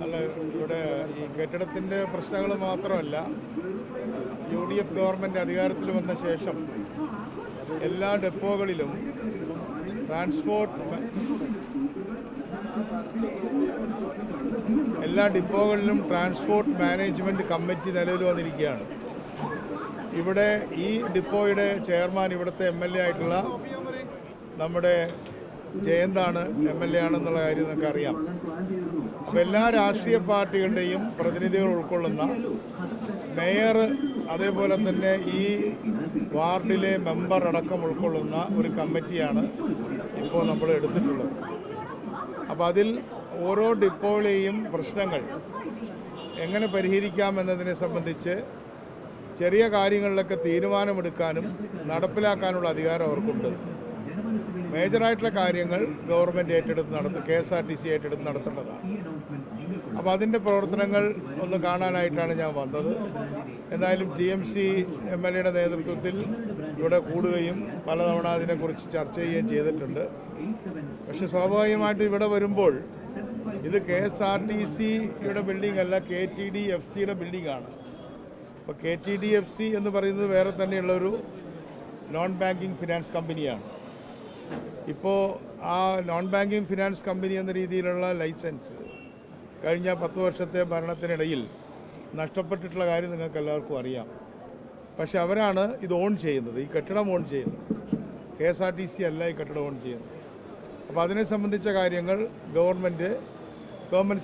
അല്ല, ഇവിടെ ഈ കെട്ടിടത്തിൻ്റെ പ്രശ്നങ്ങൾ മാത്രമല്ല, UDF ഗവൺമെൻറ് അധികാരത്തിൽ വന്ന ശേഷം എല്ലാ ഡിപ്പോകളിലും ട്രാൻസ്പോർട്ട് മാനേജ്മെൻറ്റ് കമ്മിറ്റി നിലവിൽ വന്നിരിക്കുകയാണ്. ഇവിടെ ഈ ഡിപ്പോയുടെ ചെയർമാൻ ഇവിടുത്തെ MLA ആയിട്ടുള്ള നമ്മുടെ ജയന്താണ് MLA ആണെന്നുള്ള കാര്യം നിങ്ങൾക്ക് അറിയാം. അപ്പോൾ എല്ലാ രാഷ്ട്രീയ പാർട്ടികളുടെയും പ്രതിനിധികൾ ഉൾക്കൊള്ളുന്ന മേയർ, അതേപോലെ തന്നെ ഈ വാർഡിലെ മെമ്പർ അടക്കം ഉൾക്കൊള്ളുന്ന ഒരു കമ്മിറ്റിയാണ് ഇപ്പോൾ നമ്മൾ എടുത്തിട്ടുള്ളത്. അപ്പോൾ അതിൽ ഓരോ ഡിപ്പോയിലെയും പ്രശ്നങ്ങൾ എങ്ങനെ പരിഹരിക്കാമെന്നതിനെ സംബന്ധിച്ച് ചെറിയ കാര്യങ്ങളിലൊക്കെ തീരുമാനമെടുക്കാനും നടപ്പിലാക്കാനുള്ള അധികാരം അവർക്കുണ്ട്. മേജറായിട്ടുള്ള കാര്യങ്ങൾ ഗവൺമെൻറ് ഏറ്റെടുത്ത് KSRTC ഏറ്റെടുത്ത് നടത്തേണ്ടതാണ്. അപ്പോൾ അതിൻ്റെ പ്രവർത്തനങ്ങൾ ഒന്ന് കാണാനായിട്ടാണ് ഞാൻ വന്നത്. എന്തായാലും TMC MLA നേതൃത്വത്തിൽ ഇവിടെ കൂടുകയും പലതവണ അതിനെക്കുറിച്ച് ചർച്ച ചെയ്യുകയും ചെയ്തിട്ടുണ്ട്. പക്ഷെ സ്വാഭാവികമായിട്ടും ഇവിടെ വരുമ്പോൾ ഇത് KSRTCയുടെ ബിൽഡിംഗ് അല്ല, KTDFCയുടെ ബിൽഡിംഗാണ്. അപ്പോൾ KTDFC എന്ന് പറയുന്നത് വേറെ തന്നെയുള്ളൊരു നോൺ ബാങ്കിങ് ഫിനാൻസ് കമ്പനിയാണ്. ഇപ്പോൾ ആ നോൺ ബാങ്കിങ് ഫിനാൻസ് കമ്പനി എന്ന രീതിയിലുള്ള ലൈസൻസ് കഴിഞ്ഞ 10 വർഷത്തെ ഭരണത്തിനിടയിൽ നഷ്ടപ്പെട്ടിട്ടുള്ള കാര്യം നിങ്ങൾക്ക് എല്ലാവർക്കും അറിയാം. പക്ഷെ അവരാണ് ഇത് ഓൺ ചെയ്യുന്നത്, ഈ കെട്ടിടം ഓൺ ചെയ്യുന്നത്. KSRTC അല്ല ഈ കെട്ടിടം ഓൺ ചെയ്യുന്നത്. അപ്പോൾ അതിനെ സംബന്ധിച്ച കാര്യങ്ങൾ ഗവൺമെൻറ്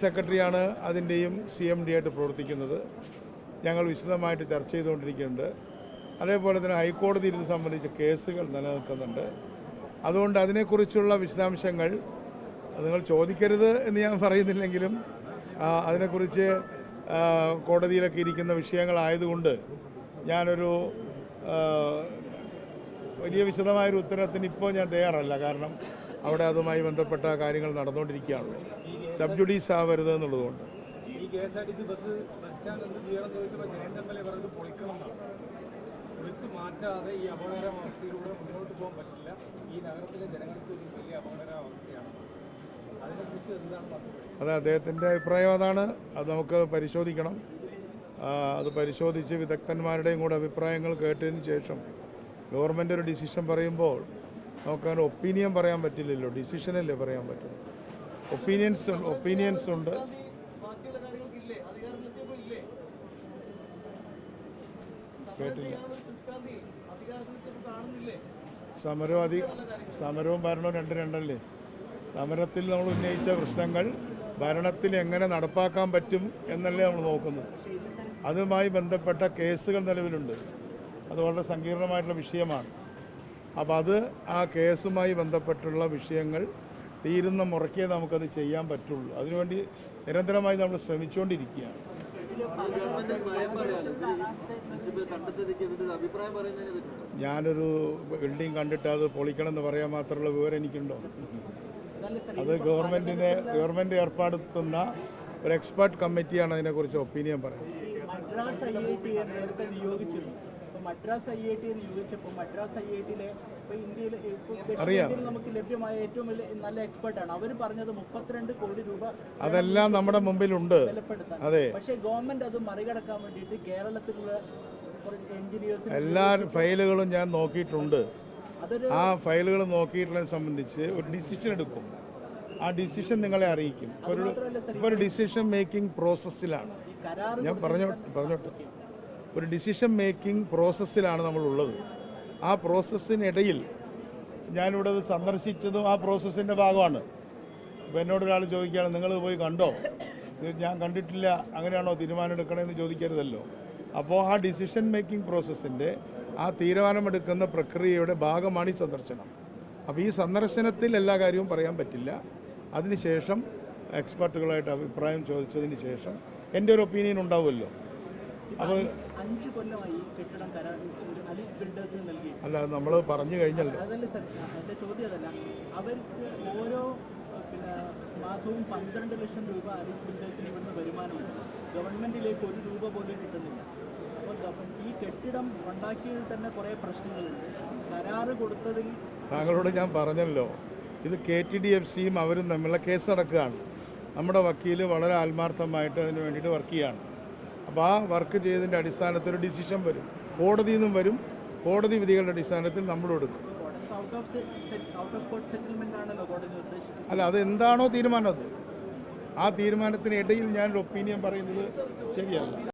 സെക്രട്ടറിയാണ് അതിൻ്റെയും CMD ആയിട്ട് പ്രവർത്തിക്കുന്നത്. ഞങ്ങൾ വിശദമായിട്ട് ചർച്ച ചെയ്തുകൊണ്ടിരിക്കുന്നുണ്ട്. അതേപോലെ തന്നെ ഹൈക്കോടതി ഇത് സംബന്ധിച്ച കേസുകൾ നിലനിൽക്കുന്നുണ്ട്. അതുകൊണ്ട് അതിനെക്കുറിച്ചുള്ള വിശദാംശങ്ങൾ നിങ്ങൾ ചോദിക്കരുത് എന്ന് ഞാൻ പറയുന്നില്ലെങ്കിലും അതിനെക്കുറിച്ച് കോടതിയിലൊക്കെ ഇരിക്കുന്ന വിഷയങ്ങളായതുകൊണ്ട് ഞാനൊരു വലിയ വിശദമായൊരു ഉത്തരത്തിന് ഇപ്പോൾ ഞാൻ തയ്യാറല്ല. കാരണം അവിടെ അതുമായി ബന്ധപ്പെട്ട കാര്യങ്ങൾ നടന്നുകൊണ്ടിരിക്കുകയാണല്ലോ. സബ് ജുഡീസ് ആവരുത് എന്നുള്ളതുകൊണ്ട്. മാറ്റാതെ ഈ അപകടാവസ്ഥയിലൂടെ മുന്നോട്ട് പോകാൻ പറ്റില്ല. ഈ നഗരത്തിലെ ജനങ്ങൾക്ക് ഒരു വലിയ അപകടാവസ്ഥയാണ്. അതിനെക്കുറിച്ച് എന്താണ് പറഞ്ഞത്? അതെ, അദ്ദേഹത്തിൻ്റെ അഭിപ്രായം അതാണ്. അത് നമുക്ക് പരിശോധിക്കണം. അത് പരിശോധിച്ച് വിദഗ്ധന്മാരുടെയും കൂടെ അഭിപ്രായങ്ങൾ കേട്ടതിന് ശേഷം ഗവൺമെൻറ് ഒരു ഡിസിഷൻ പറയുമ്പോൾ നമുക്കങ്ങനെ ഒപ്പീനിയൻ പറയാൻ പറ്റില്ലല്ലോ, ഡിസിഷനല്ലേ പറയാൻ പറ്റും. ഒപ്പീനിയൻസ് ഉണ്ട്. കേട്ടില്ല. സമരവും ഭരണവും രണ്ടല്ലേ. സമരത്തിൽ നമ്മൾ ഉന്നയിച്ച പ്രശ്നങ്ങൾ ഭരണത്തിൽ എങ്ങനെ നടപ്പാക്കാൻ പറ്റും എന്നല്ലേ നമ്മൾ നോക്കുന്നത്. അതുമായി ബന്ധപ്പെട്ട കേസുകൾ നിലവിലുണ്ട്. അത് വളരെ സങ്കീർണമായിട്ടുള്ള വിഷയമാണ്. അപ്പോൾ അത് ആ കേസുമായി ബന്ധപ്പെട്ടുള്ള വിഷയങ്ങൾ തീരുന്ന മുറയ്ക്കേ നമുക്കത് ചെയ്യാൻ പറ്റുള്ളൂ. അതിനുവേണ്ടി നിരന്തരമായി നമ്മൾ ശ്രമിച്ചുകൊണ്ടിരിക്കുകയാണ്. ഞാനൊരു ബിൽഡിംഗ് കണ്ടിട്ട് അത് പൊളിക്കണം എന്ന് പറയാൻ മാത്രമുള്ള വിവരം എനിക്കുണ്ടോ? അത് ഗവൺമെൻറ് ഏർപ്പെടുത്തുന്ന ഒരു എക്സ്പേർട്ട് കമ്മിറ്റിയാണ് അതിനെക്കുറിച്ച് ഒപ്പീനിയൻ പറയുന്നത്. മദ്രാസ് IIT നിയോഗിച്ചപ്പോൾ മദ്രാസ് IITയിലെ ഇന്ത്യയിൽ അറിയാം നമുക്ക് ലഭ്യമായ ഏറ്റവും വലിയ നല്ല എക്സ്പെർട്ടാണ്. അവർ പറഞ്ഞത് 32 കോടി രൂപ അതെല്ലാം നമ്മുടെ മുമ്പിലുണ്ട്. അതെ, പക്ഷേ ഗവൺമെന്റ് അത് മറികടക്കാൻ വേണ്ടിയിട്ട് കേരളത്തിലുള്ള എഞ്ചിനീയേഴ്സ് എല്ലാ ഫയലുകളും ഞാൻ നോക്കിയിട്ടുണ്ട്. ആ ഫയലുകൾ നോക്കിയിട്ടുള്ളതിനെ സംബന്ധിച്ച് ഒരു ഡിസിഷൻ എടുക്കും. ആ ഡിസിഷൻ നിങ്ങളെ അറിയിക്കും. ഒരു ഡിസിഷൻ മേക്കിംഗ് പ്രോസസ്സിലാണ്. ഞാൻ പറഞ്ഞോട്ടെ, ഒരു ഡിസിഷൻ മേക്കിംഗ് പ്രോസസ്സിലാണ് നമ്മളുള്ളത്. ആ പ്രോസസ്സിനിടയിൽ ഞാനിവിടെ സന്ദർശിച്ചതും ആ പ്രോസസ്സിൻ്റെ ഭാഗമാണ്. അപ്പോൾ എന്നോടൊരാൾ ചോദിക്കുകയാണ്, നിങ്ങൾ പോയി കണ്ടോ? ഞാൻ കണ്ടിട്ടില്ല, അങ്ങനെയാണോ തീരുമാനം എടുക്കണമെന്ന് ചോദിക്കരുതല്ലോ. അപ്പോൾ ആ ഡിസിഷൻ മേക്കിംഗ് പ്രോസസ്സിൻ്റെ ആ തീരുമാനമെടുക്കുന്ന പ്രക്രിയയുടെ ഭാഗമാണ് ഈ സന്ദർശനം. അപ്പോൾ ഈ സന്ദർശനത്തിൽ എല്ലാ കാര്യവും പറയാൻ പറ്റില്ല. അതിനുശേഷം എക്സ്പെർട്ടുകളായിട്ട് അഭിപ്രായം ചോദിച്ചതിന് ശേഷം എൻ്റെ ഒരു ഒപ്പീനിയൻ ഉണ്ടാവുമല്ലോ. അപ്പോൾ 5 കൊല്ലമായി കെട്ടിടം അലിഫ് ബിൽഡേഴ്സിന് നൽകി. അല്ല, നമ്മൾ പറഞ്ഞു കഴിഞ്ഞല്ലോ. അതല്ല സർ, എൻ്റെ ചോദ്യം അതല്ല. അവർക്ക് ഓരോ മാസവും 12 ലക്ഷം രൂപ അലിഫ് ബിൽഡേഴ്സിന് ഇവിടുന്ന് വരുമാനമുണ്ട്. ഗവൺമെൻറ്റിലേക്ക് 1 രൂപ പോലും കിട്ടുന്നില്ല. അപ്പോൾ ഈ കെട്ടിടം ഉണ്ടാക്കിയതിൽ തന്നെ കുറേ പ്രശ്നങ്ങളുണ്ട്. കരാറ് കൊടുത്തതിൽ താങ്കളോട് ഞാൻ പറഞ്ഞല്ലോ, ഇത് KTDFCയും അവരും തമ്മിലുള്ള കേസ് നടക്കുകയാണ്. നമ്മുടെ വക്കീൽ വളരെ ആത്മാർത്ഥമായിട്ട് അതിന് വേണ്ടിയിട്ട് വർക്ക് ചെയ്യുകയാണ്. അപ്പോൾ ആ വർക്ക് ചെയ്തതിൻ്റെ അടിസ്ഥാനത്തിൽ ഒരു ഡിസിഷൻ വരും, കോടതിയിൽ നിന്നും വരും. കോടതി വിധികളുടെ അടിസ്ഥാനത്തിൽ നമ്മളും എടുക്കും. ഔട്ട് ഓഫ് കോർട്ട് സെറ്റിൽമെന്റ് ആണല്ലോ കോടതി നിർദ്ദേശിച്ചത്. അല്ല, അത് എന്താണോ തീരുമാനം, അത് ആ തീരുമാനത്തിന് ഇടയിൽ ഞാനൊരു ഒപ്പീനിയൻ പറയുന്നത് ശരിയല്ല.